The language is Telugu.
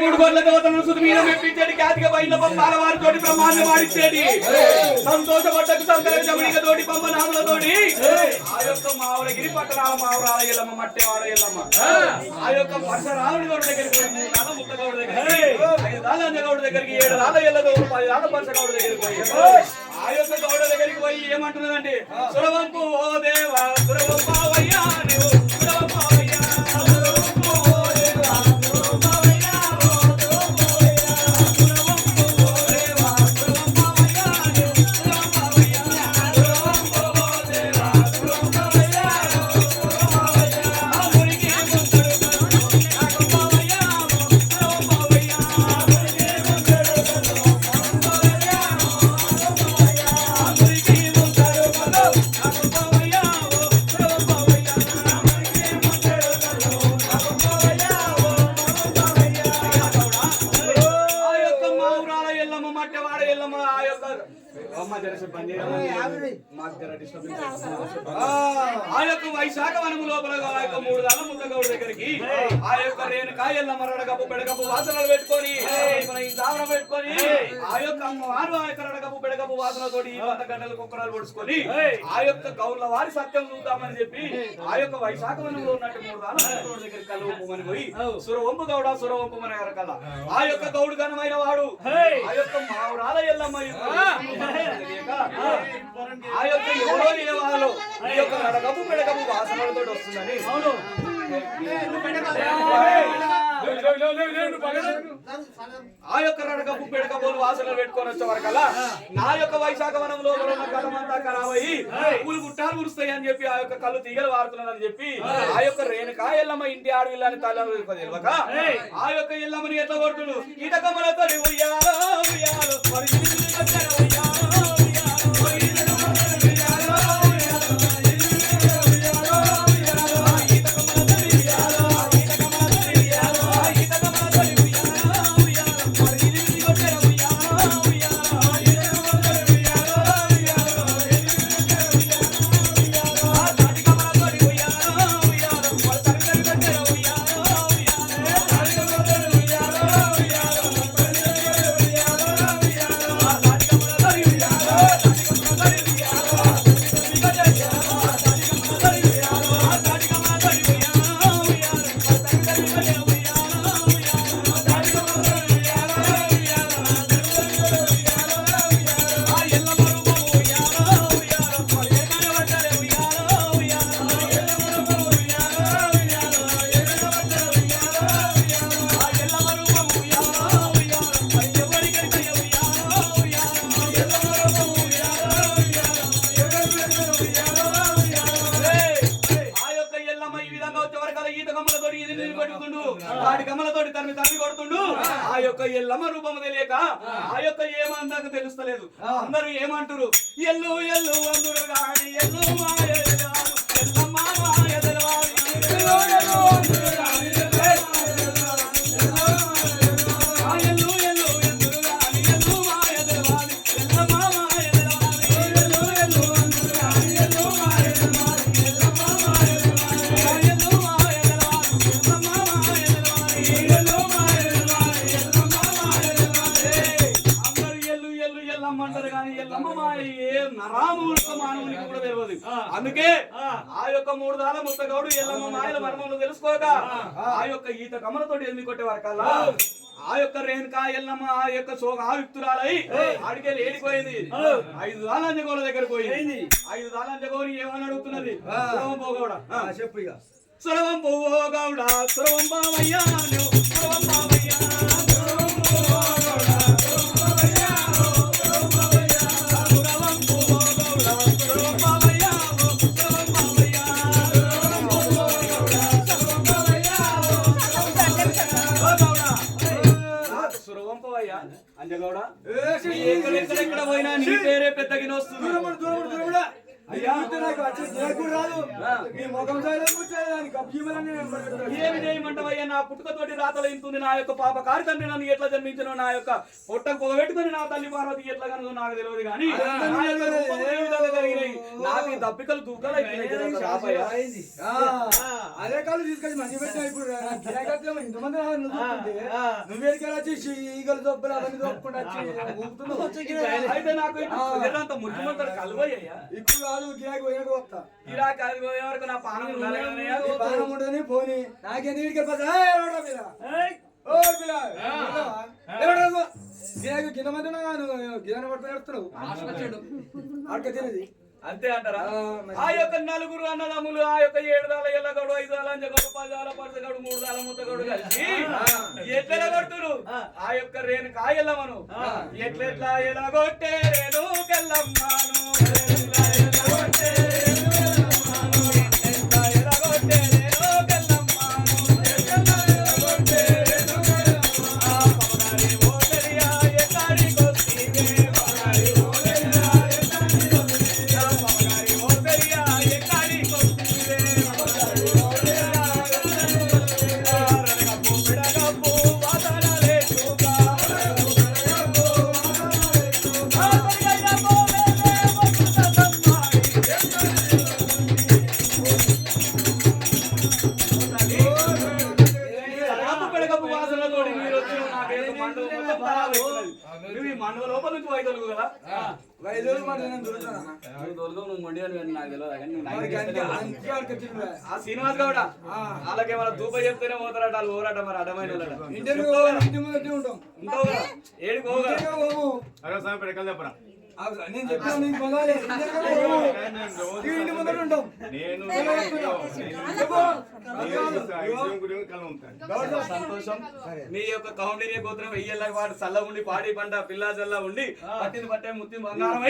మూడు గొర్రెల దేవతలను సుది మీద మెప్పించేది ఖ్యాతిగా బయట పంపాల వారితోటి బ్రహ్మాండం ఆడిచ్చేది సంతోషపడ్డకు సంకరజమణిక తోటి పంప నాములతోటి ఆ యొక్క మావరగిరి పట్టణాల మావరాల ఎల్లమ్మ మట్టెవాడ ఎల్లమ్మ ఆ యొక్క పరశురాముడి గౌడ దగ్గరికి పోయి 3 రాళ్ళ ముత్తగౌడ దగ్గరికి 5 రాళ్ళ అంజగౌడ దగ్గరికి 7 రాళ్ళ ఎల్లగౌడ 10 రాళ్ళ పరశుగౌడ దగ్గరికి పోయి ఆ యొక్క గౌడ దగ్గరికి పోయి ఏమంటున్నదంటే సురవంపు ఓ దేవా సురవంపావయ్యా నీవు సురవంపావయ్యా ఆ యొక్క వైశాఖ వనము లోపల ఆ యొక్క 3 రాళ్ళ ముత్తగౌడ దగ్గరికి ఆ యొక్క రేణుకా ఎల్లమ్మ రడగప్పు బెడగప్పు వాసనలు పెట్టుకొని మన ఈ దావరం పెట్టుకొని ఆ యొక్క అమ్మవారు ఆ యొక్క రడగప్పు బెడగప్పు వాసనతోటి ఈ 100 గంటలు కుక్కరాలు పొడుచుకొని ఆ యొక్క గౌర్ల వారి సత్యం చూద్దామని చెప్పి ఆ యొక్క వైశాఖ వనంలో ఉన్నట్టు 3 రాళ్ళ ముత్తగౌడ దగ్గరికి కలుపుమని పోయి సురవంపు గౌడ సురవంపు మన ఎరకల ఆ యొక్క గౌడు ఘనమైన వాడు ఆ యొక్క మావురాల ఎల్లమ్మ ఆ యొక్క ఎవరో నిలవాలో ఈ యొక్క రడగప్పు బెడగప్పు వాసనలతో వస్తుందని ఆ యొక్క రడగప్పు బెడగప్పు వాసనలు పెట్టుకొని వచ్చే వరకల్లా నా యొక్క వైశాఖ వనంలో ఉన్న కలమంతా ఖరాబయ్యి పూలు గుట్టాలు కురుస్తాయి అని చెప్పి ఆ యొక్క కళ్ళు తీగలు వాడుతున్నానని చెప్పి ఆ యొక్క రేణుకా ఎల్లమ్మ ఇంటి ఆడవిల్లని తెలియక ఆ యొక్క ఎల్లమ్మని ఎట్లా కొడుతుడు ఈటకమ్మలతో ఉయ్యాలో ఉయ్యాలో ఆ యొక్క ఎల్లమ్మ రూపము తెలియక ఆ యొక్క ఏమందాక తెలుస్తలేదు అందరూ ఏమంటారు ఎల్లు ఎల్లు అందరు గాని ఎల్లు మాయ ఎల్లమ్మ మాయ తెలవాలి అందుకే ఆ యొక్క 3 రాళ్ళ ముత్తగౌడు ఎల్లమ్మ మాయల మర్మములు తెలుసుకోక ఆ యొక్క ఈత కమ్మలతోటి ఎన్ని కొట్టే వరకల్లా ఆ యొక్క రేణుకా ఎల్లమ్మ ఆ యొక్క సోగాయుక్తురాలై ఆడికెళ్ళి ఏడిపోయింది 5 రాళ్ళ అంజగౌడ దగ్గర పోయింది 5 రాళ్ళ అంజగౌడి ఏమని అడుగుతున్నది సురవంపోగౌడ చెప్పు ఇక సురవంపోగౌడ సురవంపావయ్యా నువ్వు సురవంపావయ్యా అంజగౌడ ఎక్కడెక్కడ పోయినా నీ పేరే పెద్దగిన వస్తుంది అయ్యా రాదు మీ ముఖం ఏమి చేయమంటావయ్యా? నా పుట్టుకతోటి రాతలు ఇంతుంది నా యొక్క పాప కారి తండ్రి నన్ను ఎట్లా జన్మించను, నా యొక్క పొట్టకు పొగబెట్టుకుని నా తల్లి పార్వతి ఎట్లా కనుక నాకు తెలియదు కానీ నాకు ఈ దప్పికలు దూకాలు అదే కాళ్ళు తీసుకొచ్చి మంచి పెట్టినా ఇప్పుడు ఇంతమంది నువ్వేడికెళ్ళి వచ్చి ఈగలు దొబ్బలు అవన్నీ దొబ్బకుండా అయితే నాకు అంత ముఖ్యమంత్రి కలువయ్యా. ఇప్పుడు కాదు గిరాకి పోయినాక వస్తా. గిరాకి పోయే వరకు నా పానం పానం ఉండని పోని నాకేంది వీడికి గిరాకి కింద మంది గిరాన్ని పట్టుకుని ఎడుతున్నావు అడక తినేది అంతే అంటారా? ఆ యొక్క నలుగురు అన్నదమ్ములు ఆ యొక్క 7 దాల ఎల్లగడు 5 దాల అంజగడు 10 దాల పరసగడు 3 దాల ముత్తగడు కలిసి ఎట్లా కొడుతురు ఆ యొక్క రేణు కాయల్లమను ఎట్లెట్లా ఎలాగొట్టే రేణు కల్లమ్మాను మండవ లోపల నుంచి వైదొలుగు కదా ఆ శ్రీనివాస్ గౌడ వాళ్ళకి ఏమైనా దూప చెప్తేనే పోతారట వాళ్ళు పోరాట మరి అడ్డమైన ఉంటావు కదా ఏడికి పోగా నేను చెప్తాను సంతోషం. మీ యొక్క కౌండిన్య గోత్రం వెయ్యేళ్ళ వాడు చల్ల ఉండి పాడి పంట పిల్లా చల్ల ఉండి పట్టింది పట్టే ముత్తి బంగారం